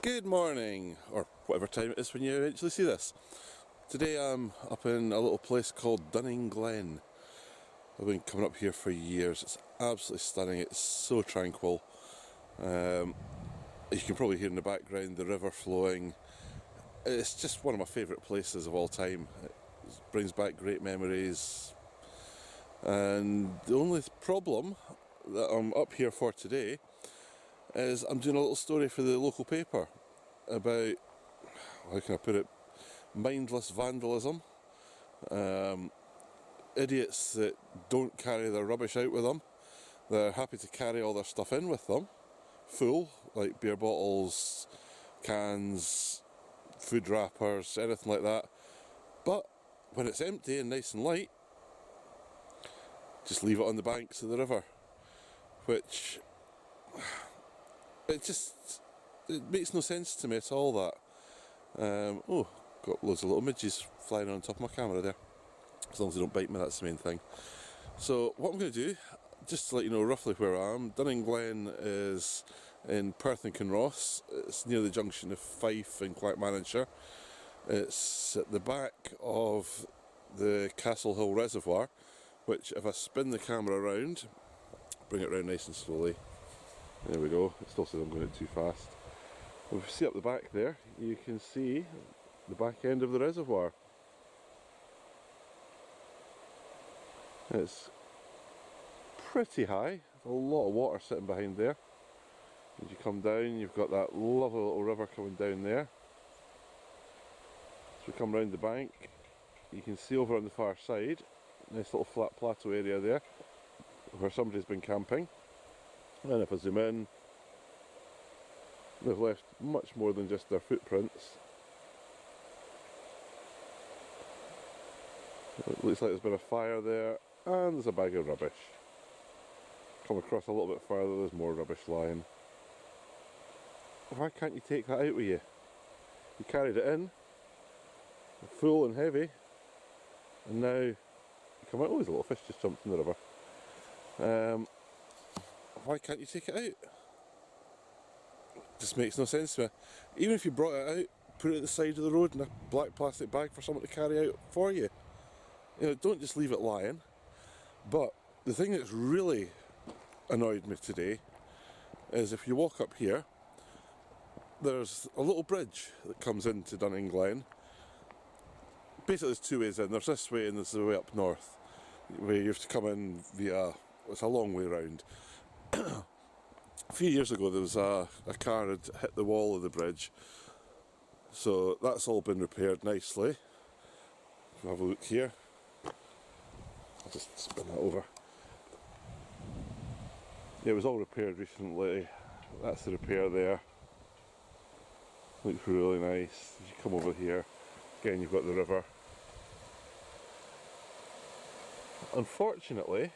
Good morning, or whatever time it is when you eventually see this. Today I'm up in a little place called Dunning Glen. I've been coming up here for years. It's absolutely stunning. It's so tranquil. You can probably hear in the background the river flowing. It's just one of my favourite places of all time. It brings back great memories. And the only problem that I'm up here for today is I'm doing a little story for the local paper about, how can I put it, mindless vandalism. Idiots that don't carry their rubbish out with them. They're happy to carry all their stuff in with them, full, like beer bottles, cans, food wrappers, anything like that. But when it's empty and nice and light, just leave it on the banks of the river, which it makes no sense to me at all. That got loads of little midges flying on top of my camera there. As long as they don't bite me, that's the main thing. So what I'm going to do, just to let you know roughly where I am, Dunning Glen is in Perth and Kinross. It's near the junction of Fife and Clackmannanshire. It's at the back of the Castle Hill Reservoir, which if I spin the camera around, bring it around nice and slowly, there we go. It still says I'm going too fast. Well, if you see up the back there, you can see the back end of the reservoir. It's pretty high. There's a lot of water sitting behind there. As you come down, you've got that lovely little river coming down there. As we come round the bank, you can see over on the far side, nice little flat plateau area there, where somebody's been camping. And if I zoom in, they've left much more than just their footprints. It looks like there's been a fire there, and there's a bag of rubbish. Come across a little bit further, there's more rubbish lying. Why can't you take that out with you? You carried it in, full and heavy, and now you come out. Oh, there's a little fish just jumped in the river. Why can't you take it out? Just makes no sense to me. Even if you brought it out, put it at the side of the road in a black plastic bag for someone to carry out for you. You know, don't just leave it lying. But the thing that's really annoyed me today is if you walk up here, there's a little bridge that comes into Dunning Glen. Basically there's two ways in. There's this way and there's the way up north, where you have to come in via, it's a long way round. A few years ago there was a car had hit the wall of the bridge, so that's all been repaired nicely. If you have a look here, I'll just spin that over. Yeah, it was all repaired recently. That's the repair there. Looks really nice. As you come over here, again you've got the river. Unfortunately,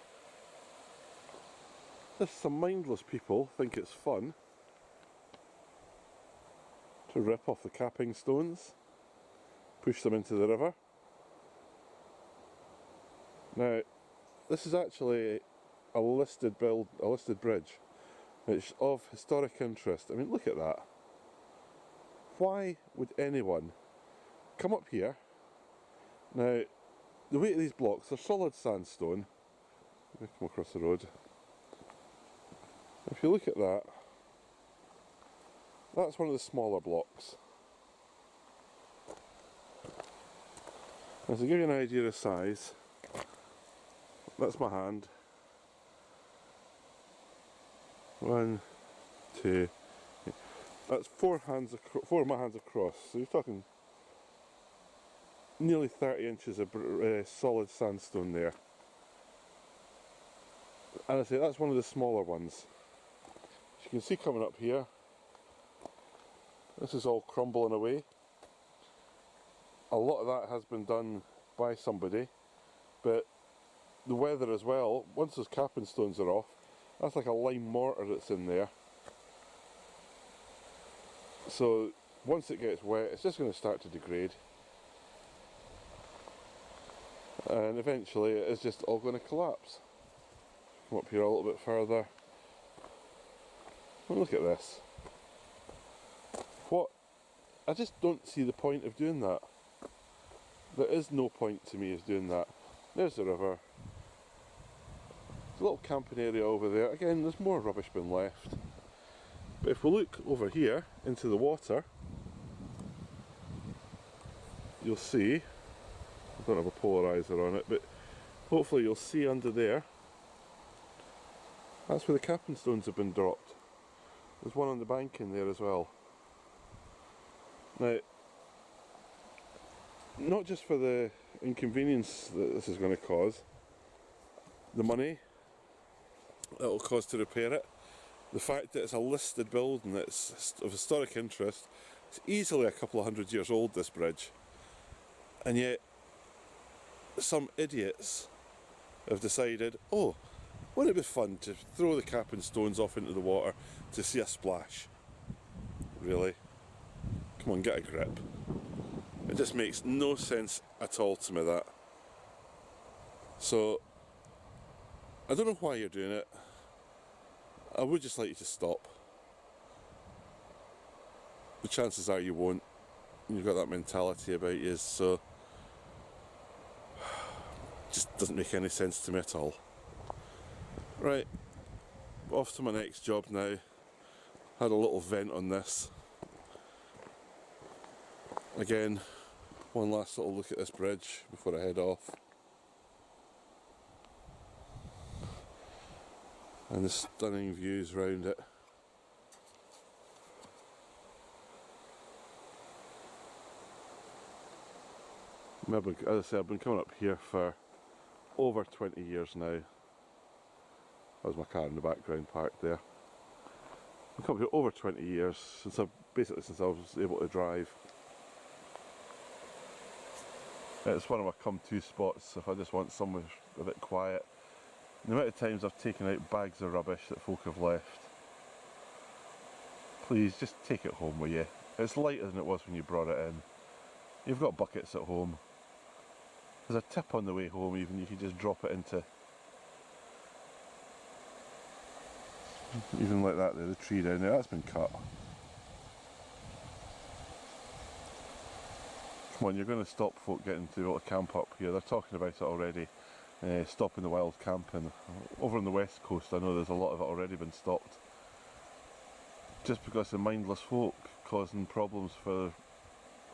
some mindless people think it's fun to rip off the capping stones, push them into the river. Now, this is actually a listed bridge. It's of historic interest. I mean, look at that. Why would anyone come up here? Now, the weight of these blocks are solid sandstone. Let me come across the road. If you look at that, that's one of the smaller blocks. Now, to give you an idea of size, that's my hand. 1, 2. That's four of my hands across. So you're talking nearly 30 inches of solid sandstone there. And I say that's one of the smaller ones. As you can see coming up here, this is all crumbling away. A lot of that has been done by somebody, but the weather as well, once those capping stones are off, that's like a lime mortar that's in there. So once it gets wet, it's just going to start to degrade. And eventually it is just all going to collapse. Come up here a little bit further. Oh, look at this. What? I just don't see the point of doing that. There is no point to me of doing that. There's the river. There's a little camping area over there. Again, there's more rubbish bin left. But if we look over here into the water, you'll see, I don't have a polarizer on it, but hopefully you'll see under there, that's where the capping stones have been dropped. There's one on the bank in there as well. Now, not just for the inconvenience that this is going to cause, the money that it will cost to repair it, the fact that it's a listed building that's of historic interest, it's easily a couple of hundred years old, this bridge, and yet some idiots have decided, oh, wouldn't it be fun to throw the capping stones off into the water to see a splash? Really? Come on, get a grip. It just makes no sense at all to me, that. So, I don't know why you're doing it. I would just like you to stop. The chances are you won't. You've got that mentality about you, so just doesn't make any sense to me at all. Right, off to my next job now. Had a little vent on this. Again, one last little look at this bridge before I head off. And the stunning views round it. As I said, I've been coming up here for over 20 years now. There's my car in the background parked there. I've come here over 20 years, since I was able to drive. It's one of my come-to spots if I just want somewhere a bit quiet. The amount of times I've taken out bags of rubbish that folk have left. Please, just take it home with you. It's lighter than it was when you brought it in. You've got buckets at home. There's a tip on the way home even, you can just drop it into. Even like that there, the tree down there, that's been cut. Come on, you're going to stop folk getting to be able to camp up here. They're talking about it already. Stopping the wild camping. Over on the west coast I know there's a lot of it already been stopped. Just because of mindless folk causing problems for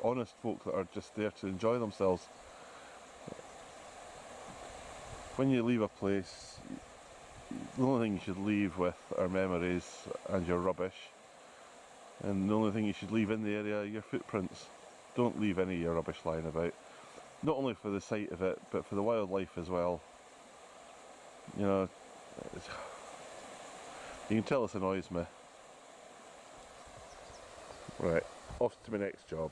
honest folk that are just there to enjoy themselves. When you leave a place, the only thing you should leave with are memories and your rubbish. And the only thing you should leave in the area are your footprints. Don't leave any of your rubbish lying about. Not only for the sight of it, but for the wildlife as well. You know, you can tell this annoys me. Right, off to my next job.